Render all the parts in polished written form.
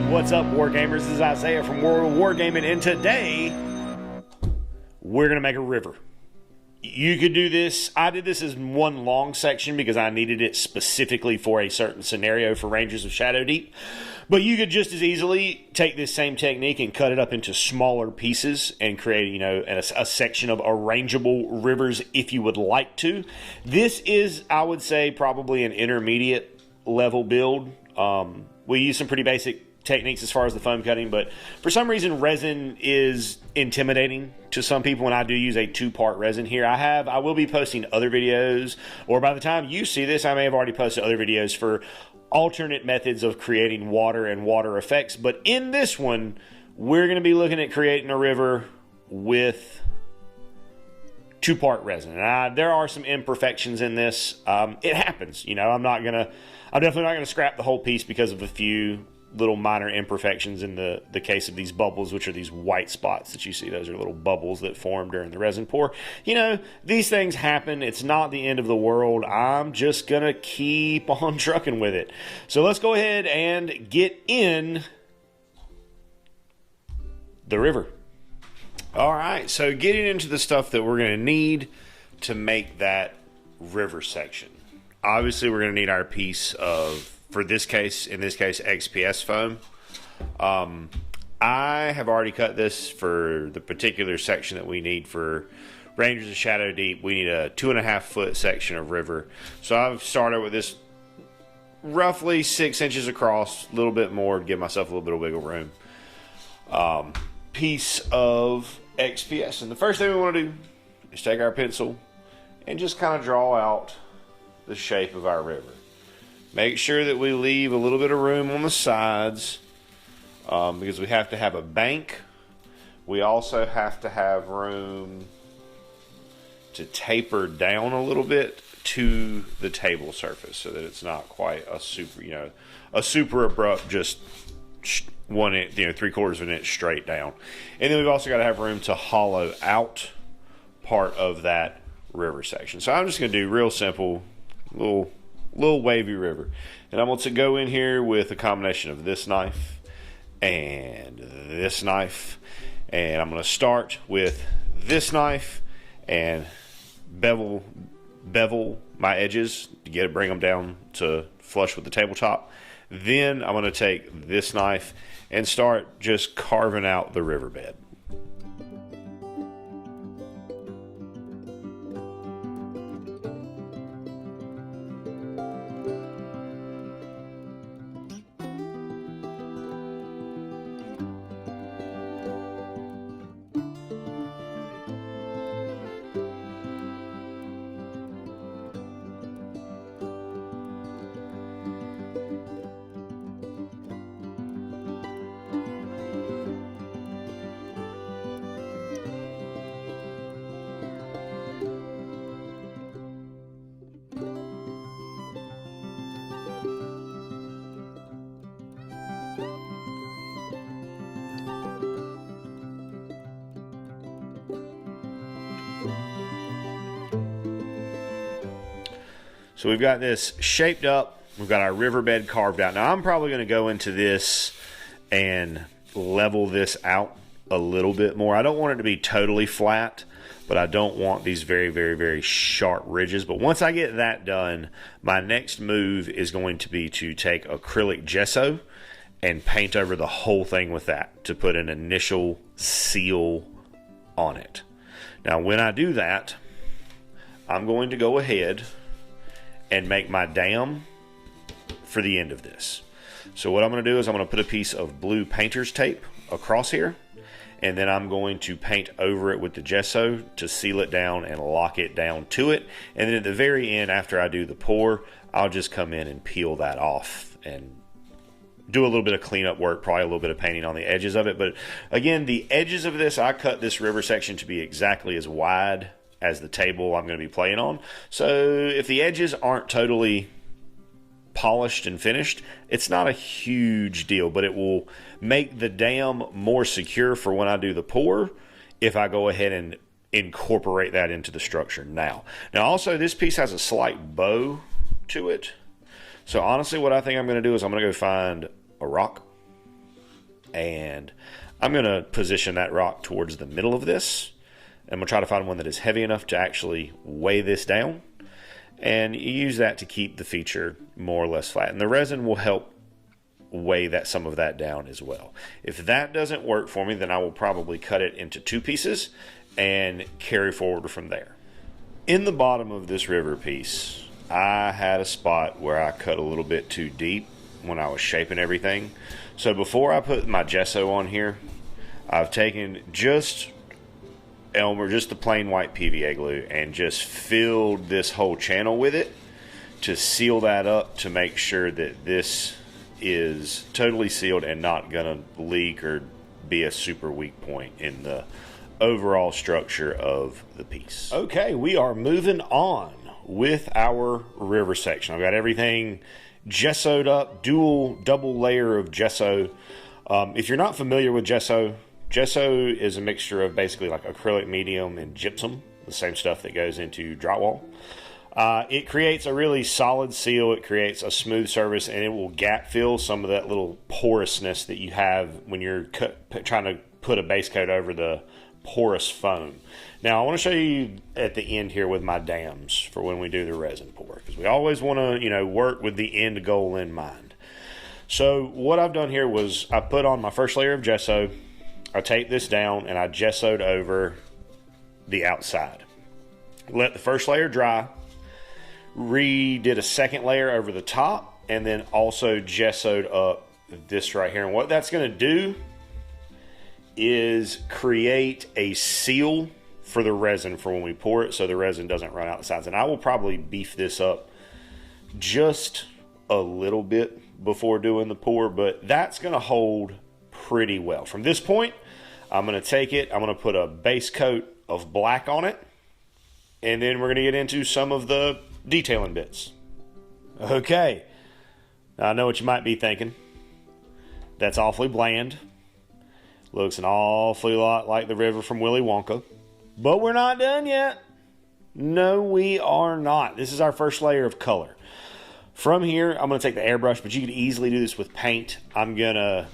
What's up, Wargamers? This is Isaiah from World of Wargaming, and today we're going to make a river. You could do this. I did this as one long section because I needed it specifically for a certain scenario for Rangers of Shadow Deep. But you could just as easily take this same technique and cut it up into smaller pieces and create, a section of arrangeable rivers if you would like to. This is, I would say, probably an intermediate level build. We use some pretty basic techniques as far as the foam cutting, but for some reason resin is intimidating to some people, and I do use a two-part resin here. I will be posting other videos, or by the time you see this I may have already posted other videos for alternate methods of creating water and water effects, but in this one we're going to be looking at creating a river with two-part resin. There are some imperfections in this. It happens, I'm definitely not gonna scrap the whole piece because of a few little minor imperfections in the case of these bubbles, which are these white spots that you see. Those are little bubbles that form during the resin pour. These things happen. It's not the end of the world. I'm just gonna keep on trucking with it. So let's go ahead and get in the river. All right, so getting into the stuff that we're gonna need to make that river section. Obviously, we're gonna need our piece of, in this case, XPS foam. I have already cut this for the particular section that we need for Rangers of Shadow Deep. We need a 2.5 foot section of river. So I've started with this roughly 6 inches across, a little bit more to give myself a little bit of wiggle room. Piece of XPS. And the first thing we want to do is take our pencil and just kind of draw out the shape of our river. Make sure that we leave a little bit of room on the sides because we have to have a bank. We also have to have room to taper down a little bit to the table surface so that it's not quite a super abrupt, just 1 inch, 3/4 of an inch straight down. And then we've also got to have room to hollow out part of that river section. So I'm just going to do real simple, little wavy river, and I'm going to go in here with a combination of this knife and this knife, and I'm going to start with this knife and bevel my edges to bring them down to flush with the tabletop. Then I'm going to take this knife and start just carving out the riverbed. So we've got this shaped up. We've got our riverbed carved out. Now I'm probably going to go into this and level this out a little bit more. I don't want it to be totally flat, but I don't want these very, very, very sharp ridges. But once I get that done, my next move is going to be to take acrylic gesso and paint over the whole thing with that to put an initial seal on it. Now when I do that, I'm going to go ahead and make my dam for the end of this. So what I'm going to do is I'm going to put a piece of blue painter's tape across here, and then I'm going to paint over it with the gesso to seal it down and lock it down to it. And then at the very end, after I do the pour, I'll just come in and peel that off and do a little bit of cleanup work, probably a little bit of painting on the edges of it. But again, the edges of this, I cut this river section to be exactly as wide as the table I'm going to be playing on. So if the edges aren't totally polished and finished, it's not a huge deal, but it will make the dam more secure for when I do the pour if I go ahead and incorporate that into the structure now. Now also, this piece has a slight bow to it. So honestly, what I think I'm going to do is I'm going to go find a rock, and I'm going to position that rock towards the middle of this. I'm going to try to find one that is heavy enough to actually weigh this down, and use that to keep the feature more or less flat. And the resin will help weigh some of that down as well. If that doesn't work for me, then I will probably cut it into 2 pieces and carry forward from there. In the bottom of this river piece, I had a spot where I cut a little bit too deep when I was shaping everything. So before I put my gesso on here, I've taken just Elmer, just the plain white PVA glue, and just filled this whole channel with it to seal that up, to make sure that this is totally sealed and not gonna leak or be a super weak point in the overall structure of the piece. Okay, we are moving on with our river section. I've got everything gessoed up, double layer of gesso. If you're not familiar with gesso, gesso is a mixture of basically like acrylic medium and gypsum, the same stuff that goes into drywall. It creates a really solid seal, it creates a smooth surface, and it will gap fill some of that little porousness that you have when you're trying to put a base coat over the porous foam. Now I want to show you at the end here with my dams for when we do the resin pour, because we always want to, you know, work with the end goal in mind. So what I've done here was I put on my first layer of gesso, I taped this down, and I gessoed over the outside. Let the first layer dry, redid a second layer over the top, and then also gessoed up this right here. And what that's going to do is create a seal for the resin for when we pour it, so the resin doesn't run out the sides. And I will probably beef this up just a little bit before doing the pour, but that's going to hold pretty well. From this point, I'm going to take it, I'm going to put a base coat of black on it, and then we're going to get into some of the detailing bits. Okay, now I know what you might be thinking. That's awfully bland. Looks an awfully lot like the river from Willy Wonka. But we're not done yet. No, we are not. This is our first layer of color. From here, I'm going to take the airbrush, but you could easily do this with paint. I'm going to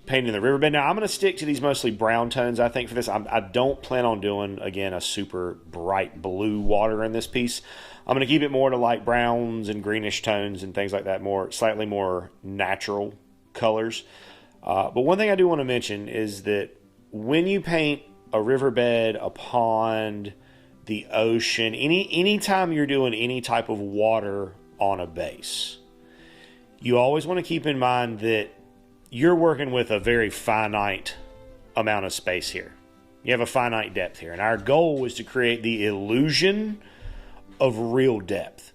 paint in the riverbed. Now, I'm going to stick to these mostly brown tones, I think, for this. I don't plan on doing, again, a super bright blue water in this piece. I'm going to keep it more to light browns and greenish tones and things like that, slightly more natural colors. But one thing I do want to mention is that when you paint a riverbed, a pond, the ocean, anytime you're doing any type of water on a base, you always want to keep in mind that you're working with a very finite amount of space here. You have a finite depth here, and our goal was to create the illusion of real depth.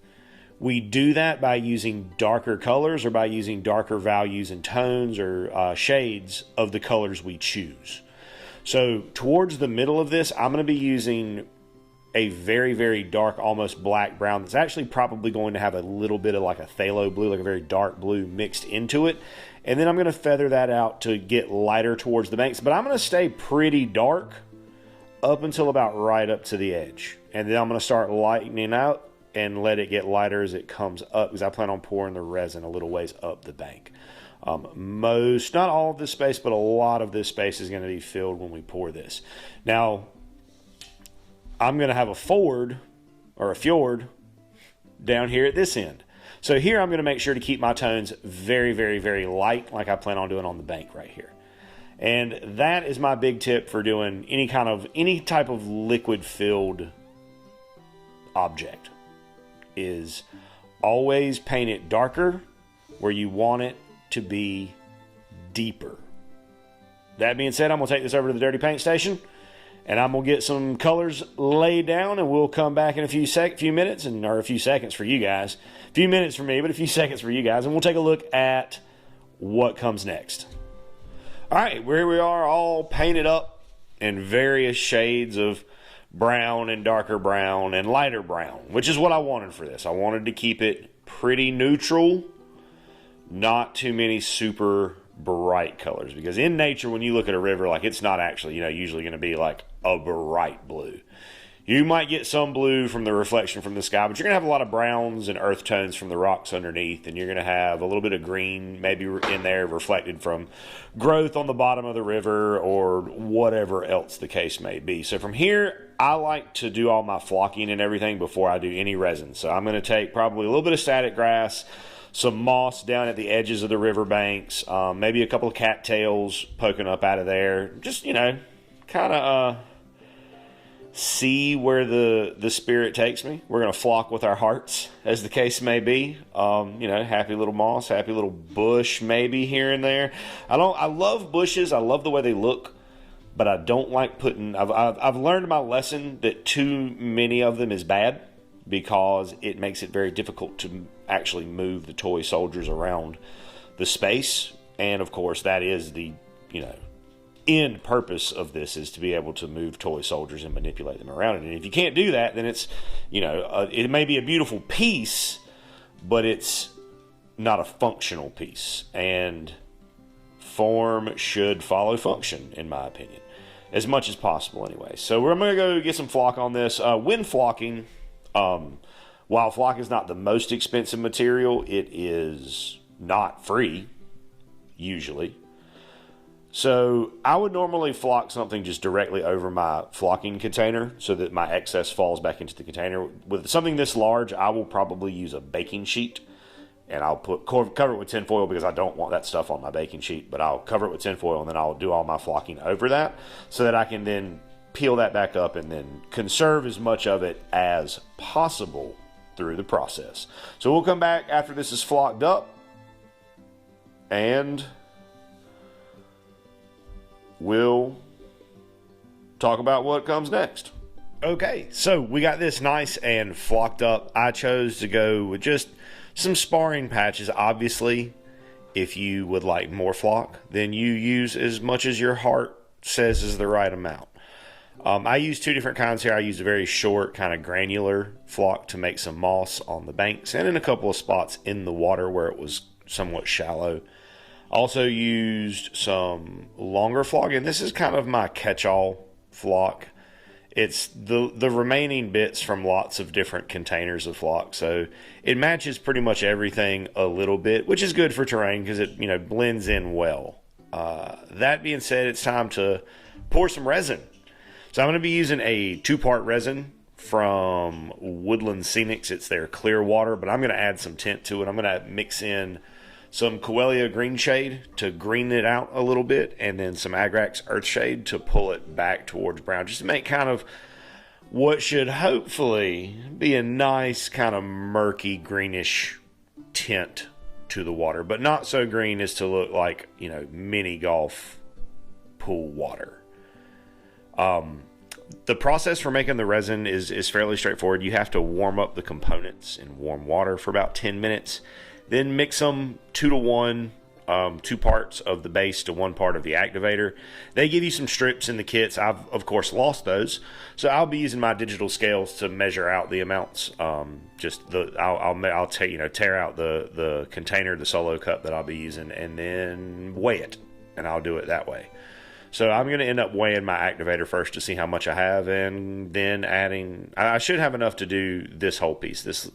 We do that by using darker colors or by using darker values and tones or shades of the colors we choose. So towards the middle of this, I'm going to be using a very, very dark, almost black brown that's actually probably going to have a little bit of like a phthalo blue, like a very dark blue mixed into it. And then I'm going to feather that out to get lighter towards the banks. But I'm going to stay pretty dark up until about right up to the edge. And then I'm going to start lightening out and let it get lighter as it comes up, because I plan on pouring the resin a little ways up the bank. Not all of this space, but a lot of this space is going to be filled when we pour this. Now, I'm going to have a fjord down here at this end. So here I'm going to make sure to keep my tones very, very, very light, like I plan on doing on the bank right here. And that is my big tip for doing any type of liquid filled object, is always paint it darker where you want it to be deeper. That being said, I'm going to take this over to the dirty paint station, and I'm going to get some colors laid down, and we'll come back in a few minutes, or a few seconds for you guys. A few minutes for me, but a few seconds for you guys, and we'll take a look at what comes next. All right, here we are, all painted up in various shades of brown and darker brown and lighter brown, which is what I wanted for this. I wanted to keep it pretty neutral not too many super bright colors, because in nature, when you look at a river, like, it's not actually, usually going to be like a bright blue. You might get some blue from the reflection from the sky, but you're going to have a lot of browns and earth tones from the rocks underneath, and you're going to have a little bit of green maybe in there reflected from growth on the bottom of the river or whatever else the case may be. So from here, I like to do all my flocking and everything before I do any resin. So I'm going to take probably a little bit of static grass, some moss down at the edges of the river banks, maybe a couple of cattails poking up out of there. Just, kind of see where the spirit takes me. We're going to flock with our hearts, as the case may be. Happy little moss, happy little bush maybe here and there. I love bushes. I love the way they look, but I don't like putting... I've learned my lesson that too many of them is bad, because it makes it very difficult to actually move the toy soldiers around the space. And of course, that is the, end purpose of this, is to be able to move toy soldiers and manipulate them around. And if you can't do that, then it's, it may be a beautiful piece, but it's not a functional piece. And form should follow function, in my opinion, as much as possible anyway. So I'm going to go get some flock on this. When flocking, while flock is not the most expensive material, it is not free, usually. So I would normally flock something just directly over my flocking container so that my excess falls back into the container. With something this large, I will probably use a baking sheet, and I'll cover it with tinfoil, because I don't want that stuff on my baking sheet, but I'll cover it with tinfoil, and then I'll do all my flocking over that so that I can then peel that back up and then conserve as much of it as possible through the process. So we'll come back after this is flocked up, and we'll talk about what comes next. Okay, so we got this nice and flocked up. I chose to go with just some sparring patches. Obviously, if you would like more flock, then you use as much as your heart says is the right amount. I use two different kinds here. I used a very short, kind of granular flock to make some moss on the banks and in a couple of spots in the water where it was somewhat shallow. Also used some longer flock, and this is kind of my catch-all flock. It's the remaining bits from lots of different containers of flock, so it matches pretty much everything a little bit, which is good for terrain because it blends in well. That being said, it's time to pour some resin. So I'm going to be using a 2-part resin from Woodland Scenic. It's their clear water, but I'm going to add some tint to it. I'm going to mix in some Coelia Green Shade to green it out a little bit, and then some Agrax Earth Shade to pull it back towards brown, just to make kind of what should hopefully be a nice kind of murky greenish tint to the water, but not so green as to look like, mini golf pool water. The process for making the resin is fairly straightforward. You have to warm up the components in warm water for about 10 minutes. Then mix them 2 to 1, 2 parts of the base to 1 part of the activator. They give you some strips in the kits. I've, of course, lost those. So I'll be using my digital scales to measure out the amounts. I'll tear out the container, the solo cup that I'll be using, and then weigh it. And I'll do it that way. So I'm going to end up weighing my activator first to see how much I have, and then adding... I should have enough to do this whole piece.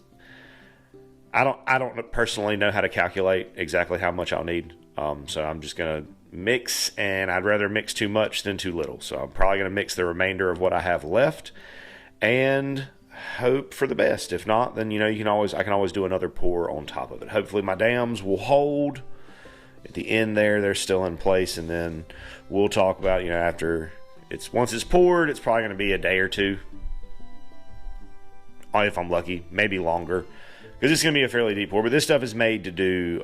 I don't personally know how to calculate exactly how much I'll need. So I'm just going to mix, and I'd rather mix too much than too little. So I'm probably going to mix the remainder of what I have left and hope for the best. If not, then I can always do another pour on top of it. Hopefully my dams will hold. At the end they're still in place, and then we'll talk about, after once it's poured, it's probably going to be a day or two. If I'm lucky, maybe longer. Because it's going to be a fairly deep pour, but this stuff is made to do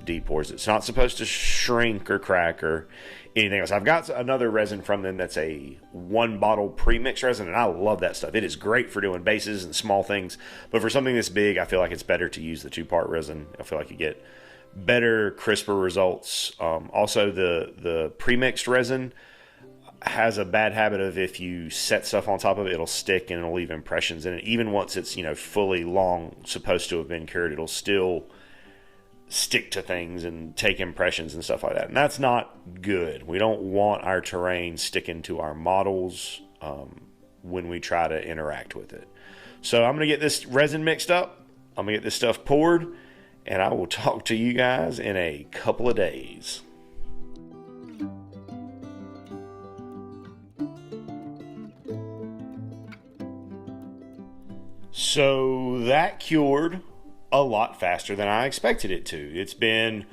deep pours. It's not supposed to shrink or crack or anything else. I've got another resin from them that's a 1-bottle pre-mixed resin, and I love that stuff. It is great for doing bases and small things, but for something this big, I feel like it's better to use the 2-part resin. I feel like you get better, crisper results. Also, the pre-mixed resin has a bad habit of, if you set stuff on top of it, it'll stick and it'll leave impressions in it. Even once it's fully long, supposed to have been cured, it'll still stick to things and take impressions and stuff like that. And that's not good. We don't want our terrain sticking to our models when we try to interact with it. So I'm going to get this resin mixed up. I'm going to get this stuff poured, and I will talk to you guys in a couple of days. So that cured a lot faster than I expected it to. It's been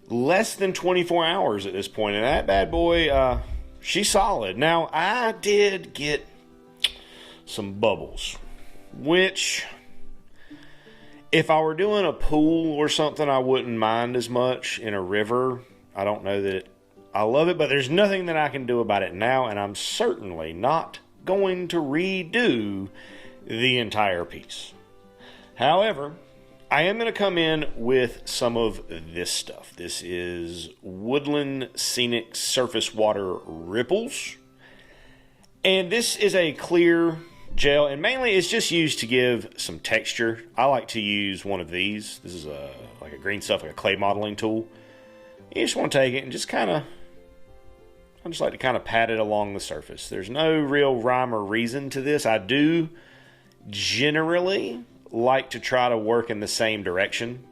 less than 24 hours at this point, and that bad boy, she's solid. Now, I did get some bubbles, which, if I were doing a pool or something, I wouldn't mind as much. In a river, I don't know that I love it, but there's nothing that I can do about it now, and I'm certainly not going to redo the entire piece. However, I am going to come in with some of this stuff. This is Woodland Scenic Surface Water Ripples. And this is a clear gel, and mainly it's just used to give some texture. I like to use one of these. This is like a green stuff, like a clay modeling tool. You just want to take it and just kind of, I just like to kind of pat it along the surface. There's no real rhyme or reason to this. I do generally like to try to work in the same direction.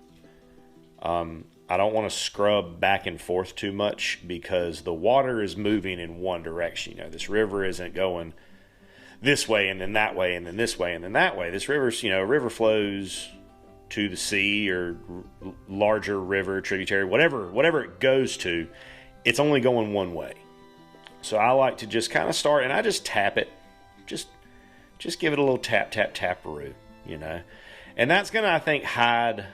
I don't want to scrub back and forth too much because the water is moving in one direction. You know, this river isn't going this way and then that way and then this way and then that way. This river's, you know, river flows to the sea or larger river, tributary, whatever it goes to, it's only going one way. So I like to just kind of start, and I just tap it, just give it a little tap, tap, tap-a-roo, you know. And that's going to, I think, hide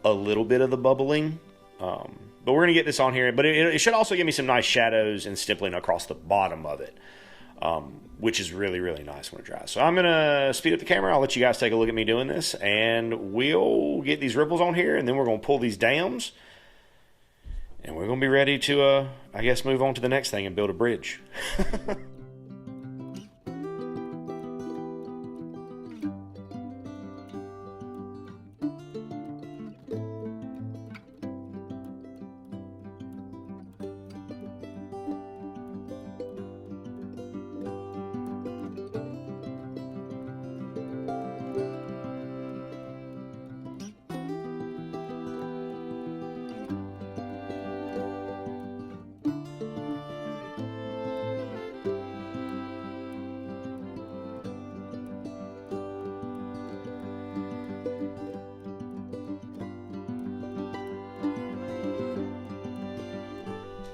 a little bit of the bubbling. But we're going to get this on here. But it should also give me some nice shadows and stippling across the bottom of it, which is really, really nice when it dries. So I'm going to speed up the camera. I'll let you guys take a look at me doing this. And we'll get these ripples on here, and then we're going to pull these dams. And we're going to be ready to, I guess, move on to the next thing and build a bridge.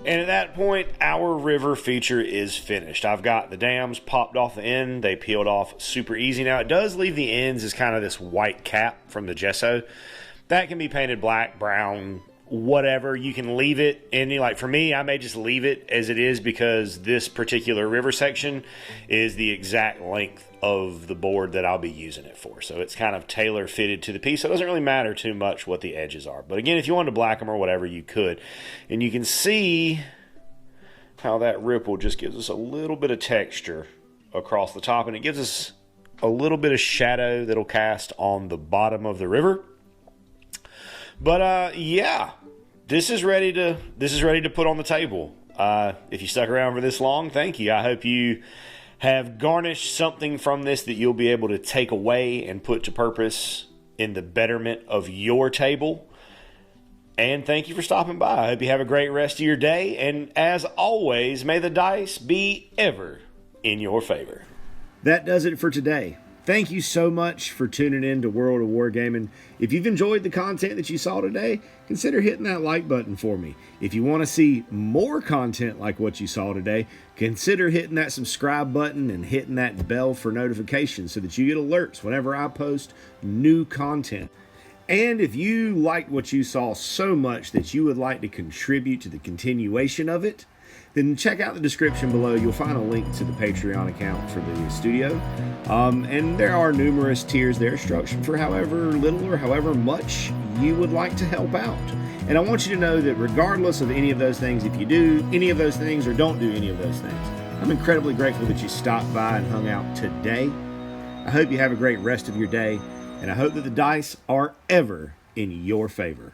And at that point, our river feature is finished. I've got the dams popped off the end. They peeled off super easy. Now, it does leave the ends as kind of this white cap from the gesso. That can be painted black, brown, whatever. You can leave it. And like for me, I may just leave it as it is because this particular river section is the exact length of the board that I'll be using it for. So it's kind of tailor fitted to the piece. So it doesn't really matter too much what the edges are. But again, if you wanted to black them or whatever, you could. And you can see how that ripple just gives us a little bit of texture across the top. And it gives us a little bit of shadow that'll cast on the bottom of the river. But yeah, this is ready to put on the table. If you stuck around for this long, thank you. I hope you have garnished something from this that you'll be able to take away and put to purpose in the betterment of your table. And thank you for stopping by. I hope you have a great rest of your day. And as always, may the dice be ever in your favor. That does it for today. Thank you so much for tuning in to World of Wargaming. If you've enjoyed the content that you saw today, consider hitting that like button for me. If you want to see more content like what you saw today, consider hitting that subscribe button and hitting that bell for notifications so that you get alerts whenever I post new content. And if you liked what you saw so much that you would like to contribute to the continuation of it, then check out the description below. You'll find a link to the Patreon account for the studio. And there are numerous tiers there, structured for however little or however much you would like to help out. And I want you to know that regardless of any of those things, if you do any of those things or don't do any of those things, I'm incredibly grateful that you stopped by and hung out today. I hope you have a great rest of your day, and I hope that the dice are ever in your favor.